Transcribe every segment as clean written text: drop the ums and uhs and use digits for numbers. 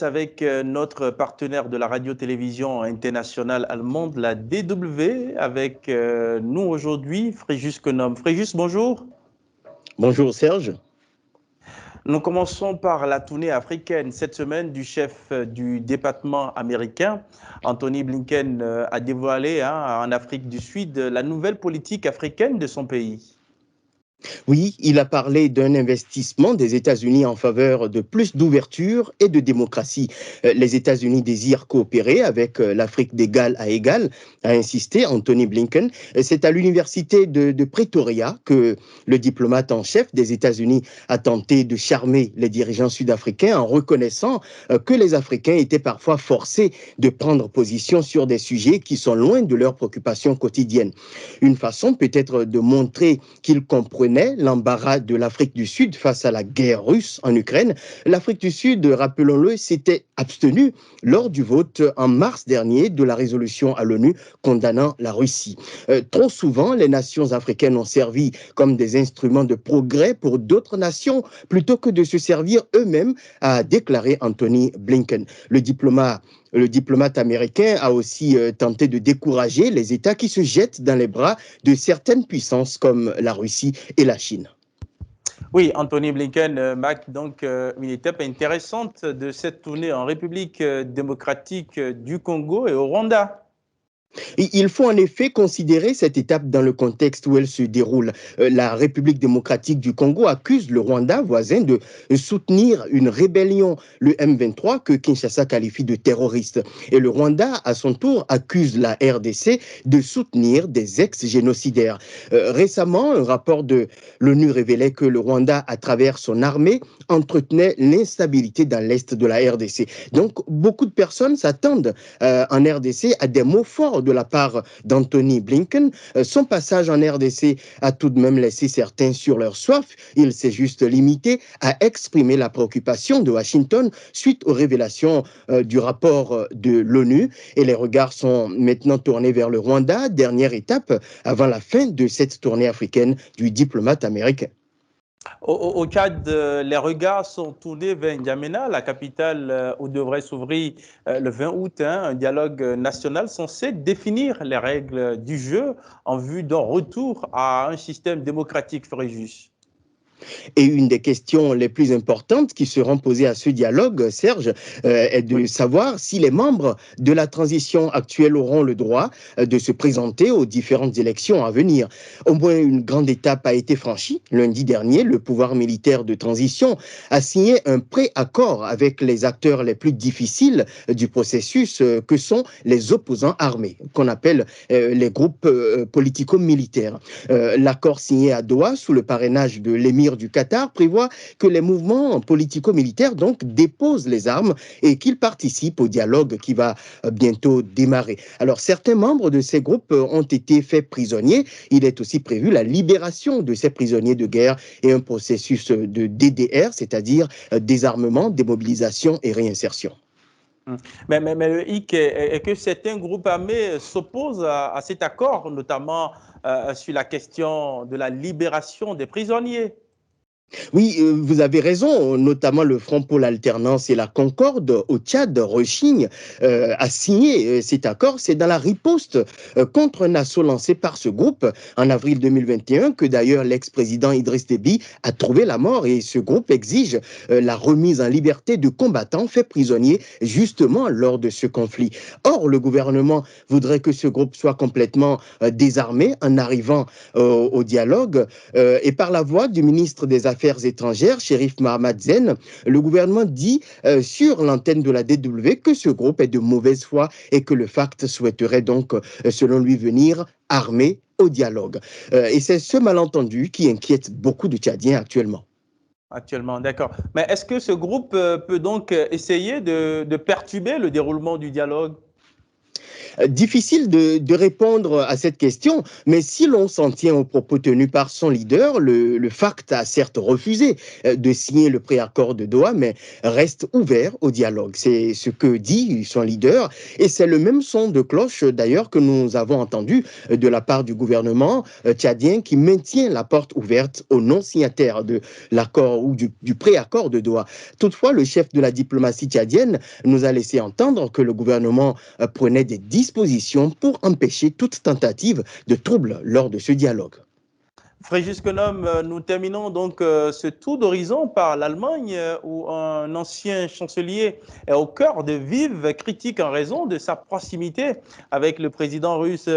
Avec notre partenaire de la radio-télévision internationale allemande, la DW, avec nous aujourd'hui, Fréjus Konom. Fréjus, bonjour. Bonjour Serge. Nous commençons par la tournée africaine. Cette semaine, du chef du département américain, Anthony Blinken, a dévoilé en Afrique du Sud la nouvelle politique africaine de son pays. Oui, il a parlé d'un investissement des États-Unis en faveur de plus d'ouverture et de démocratie. Les États-Unis désirent coopérer avec l'Afrique d'égal à égal, a insisté Anthony Blinken. C'est à l'université de Pretoria que le diplomate en chef des États-Unis a tenté de charmer les dirigeants sud-africains en reconnaissant que les Africains étaient parfois forcés de prendre position sur des sujets qui sont loin de leurs préoccupations quotidiennes. Une façon peut-être de montrer qu'ils comprenaient l'embarras de l'Afrique du Sud face à la guerre russe en Ukraine. L'Afrique du Sud, rappelons-le, s'était abstenue lors du vote en mars dernier de la résolution à l'ONU condamnant la Russie. Trop souvent, les nations africaines ont servi comme des instruments de progrès pour d'autres nations plutôt que de se servir eux-mêmes, a déclaré Anthony Blinken. Le diplomate américain a aussi tenté de décourager les États qui se jettent dans les bras de certaines puissances comme la Russie et la Chine. Oui, Anthony Blinken marque donc une étape intéressante de cette tournée en République démocratique du Congo et au Rwanda. Il faut en effet considérer cette étape dans le contexte où elle se déroule. La République démocratique du Congo accuse le Rwanda voisin de soutenir une rébellion, le M23, que Kinshasa qualifie de terroriste. Et le Rwanda, à son tour, accuse la RDC de soutenir des ex-génocidaires. Récemment, un rapport de l'ONU révélait que le Rwanda, à travers son armée, entretenait l'instabilité dans l'est de la RDC. Donc, beaucoup de personnes s'attendent en RDC à des mots forts de la part d'Anthony Blinken. Son passage en RDC a tout de même laissé certains sur leur soif. Il s'est juste limité à exprimer la préoccupation de Washington suite aux révélations du rapport de l'ONU. Et les regards sont maintenant tournés vers le Rwanda, dernière étape avant la fin de cette tournée africaine du diplomate américain. Au Tchad, les regards sont tournés vers N'Djamena, la capitale où devrait s'ouvrir le 20 août un dialogue national censé définir les règles du jeu en vue d'un retour à un système démocratique, Fréjus. Et une des questions les plus importantes qui seront posées à ce dialogue, Serge, est de savoir si les membres de la transition actuelle auront le droit de se présenter aux différentes élections à venir. Au moins une grande étape a été franchie. Lundi dernier, le pouvoir militaire de transition a signé un pré-accord avec les acteurs les plus difficiles du processus, que sont les opposants armés, qu'on appelle les groupes politico-militaires. L'accord signé à Doha, sous le parrainage de l'émir du Qatar, prévoit que les mouvements politico-militaires donc déposent les armes et qu'ils participent au dialogue qui va bientôt démarrer. Alors certains membres de ces groupes ont été faits prisonniers. Il est aussi prévu la libération de ces prisonniers de guerre et un processus de DDR, c'est-à-dire désarmement, démobilisation et réinsertion. Mais le hic est que certains groupes armés s'opposent à cet accord, notamment sur la question de la libération des prisonniers. Oui, vous avez raison, notamment le Front pour l'alternance et la concorde au Tchad, rechigne a signé cet accord. C'est dans la riposte contre un assaut lancé par ce groupe en avril 2021 que d'ailleurs l'ex-président Idriss Déby a trouvé la mort, et ce groupe exige la remise en liberté de combattants faits prisonniers justement lors de ce conflit. Or, le gouvernement voudrait que ce groupe soit complètement désarmé en arrivant au dialogue, et par la voix du ministre des Affaires étrangères, Chérif Mohamed Zen, le gouvernement dit sur l'antenne de la DW que ce groupe est de mauvaise foi et que le FACT souhaiterait donc, selon lui, venir armé au dialogue. Et c'est ce malentendu qui inquiète beaucoup de Tchadiens actuellement. Actuellement, d'accord. Mais est-ce que ce groupe peut donc essayer de perturber le déroulement du dialogue? Difficile de répondre à cette question, mais si l'on s'en tient aux propos tenus par son leader, le FACT a certes refusé de signer le préaccord de Doha, mais reste ouvert au dialogue. C'est ce que dit son leader, et c'est le même son de cloche d'ailleurs que nous avons entendu de la part du gouvernement tchadien qui maintient la porte ouverte aux non-signataires de l'accord ou du préaccord de Doha. Toutefois, le chef de la diplomatie tchadienne nous a laissé entendre que le gouvernement prenait des dispositions pour empêcher toute tentative de trouble lors de ce dialogue. Fréjus Konom, nous terminons donc ce tour d'horizon par l'Allemagne où un ancien chancelier est au cœur de vives critiques en raison de sa proximité avec le président russe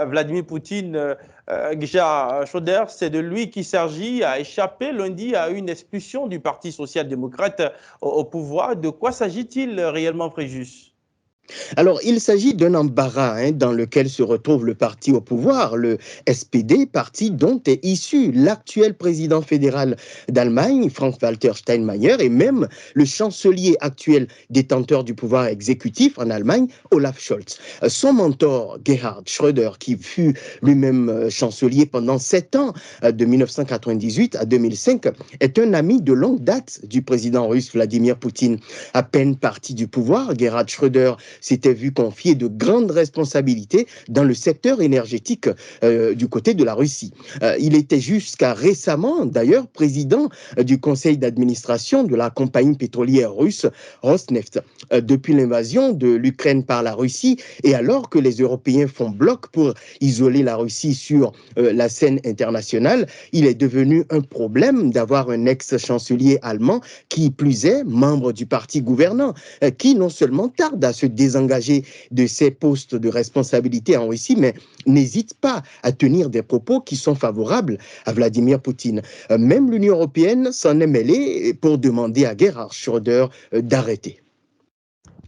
Vladimir Poutine. Gerhard Schröder, c'est de lui qu'il s'agit, a échappé lundi à une expulsion du Parti social-démocrate au pouvoir. De quoi s'agit-il réellement, Fréjus? Alors, il s'agit d'un embarras dans lequel se retrouve le parti au pouvoir, le SPD, parti dont est issu l'actuel président fédéral d'Allemagne, Frank-Walter Steinmeier, et même le chancelier actuel détenteur du pouvoir exécutif en Allemagne, Olaf Scholz. Son mentor, Gerhard Schröder, qui fut lui-même chancelier pendant 7 ans, de 1998 à 2005, est un ami de longue date du président russe Vladimir Poutine. À peine parti du pouvoir, Gerhard Schröder s'était vu confier de grandes responsabilités dans le secteur énergétique du côté de la Russie. Il était jusqu'à récemment, d'ailleurs, président du conseil d'administration de la compagnie pétrolière russe Rosneft. Depuis l'invasion de l'Ukraine par la Russie et alors que les Européens font bloc pour isoler la Russie sur la scène internationale, il est devenu un problème d'avoir un ex-chancelier allemand qui plus est membre du parti gouvernant, qui non seulement tarde à se désengagé de ses postes de responsabilité en Russie, mais n'hésite pas à tenir des propos qui sont favorables à Vladimir Poutine. Même l'Union européenne s'en est mêlée pour demander à Gerhard Schröder d'arrêter.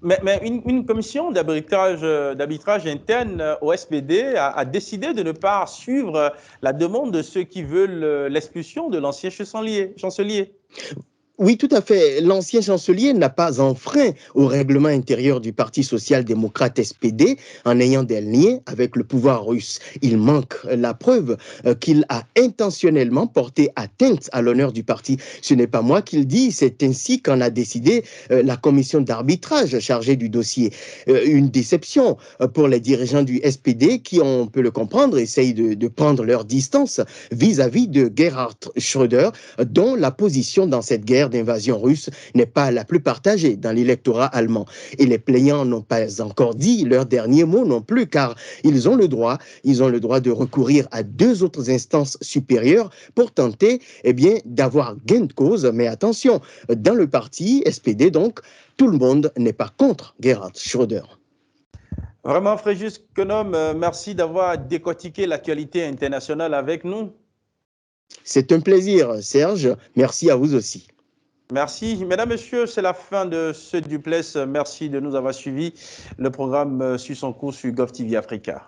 Mais une commission d'arbitrage interne au SPD a décidé de ne pas suivre la demande de ceux qui veulent l'expulsion de l'ancien chancelier. Oui, tout à fait. L'ancien chancelier n'a pas enfreint au règlement intérieur du Parti social-démocrate SPD en ayant des liens avec le pouvoir russe. Il manque la preuve qu'il a intentionnellement porté atteinte à l'honneur du parti. Ce n'est pas moi qui le dis, c'est ainsi qu'en a décidé la commission d'arbitrage chargée du dossier. Une déception pour les dirigeants du SPD qui, on peut le comprendre, essayent de prendre leur distance vis-à-vis de Gerhard Schröder, dont la position dans cette guerre d'invasion russe n'est pas la plus partagée dans l'électorat allemand. Et les plaignants n'ont pas encore dit leur dernier mot non plus, car ils ont le droit de recourir à 2 autres instances supérieures pour tenter d'avoir gain de cause. Mais attention, dans le parti SPD, donc, tout le monde n'est pas contre Gerhard Schröder. Vraiment, Fréjus Konom, merci d'avoir décortiqué l'actualité internationale avec nous. C'est un plaisir, Serge. Merci à vous aussi. Merci. Mesdames, Messieurs, c'est la fin de ce duplex. Merci de nous avoir suivis. Le programme suit son cours sur GovTV Africa.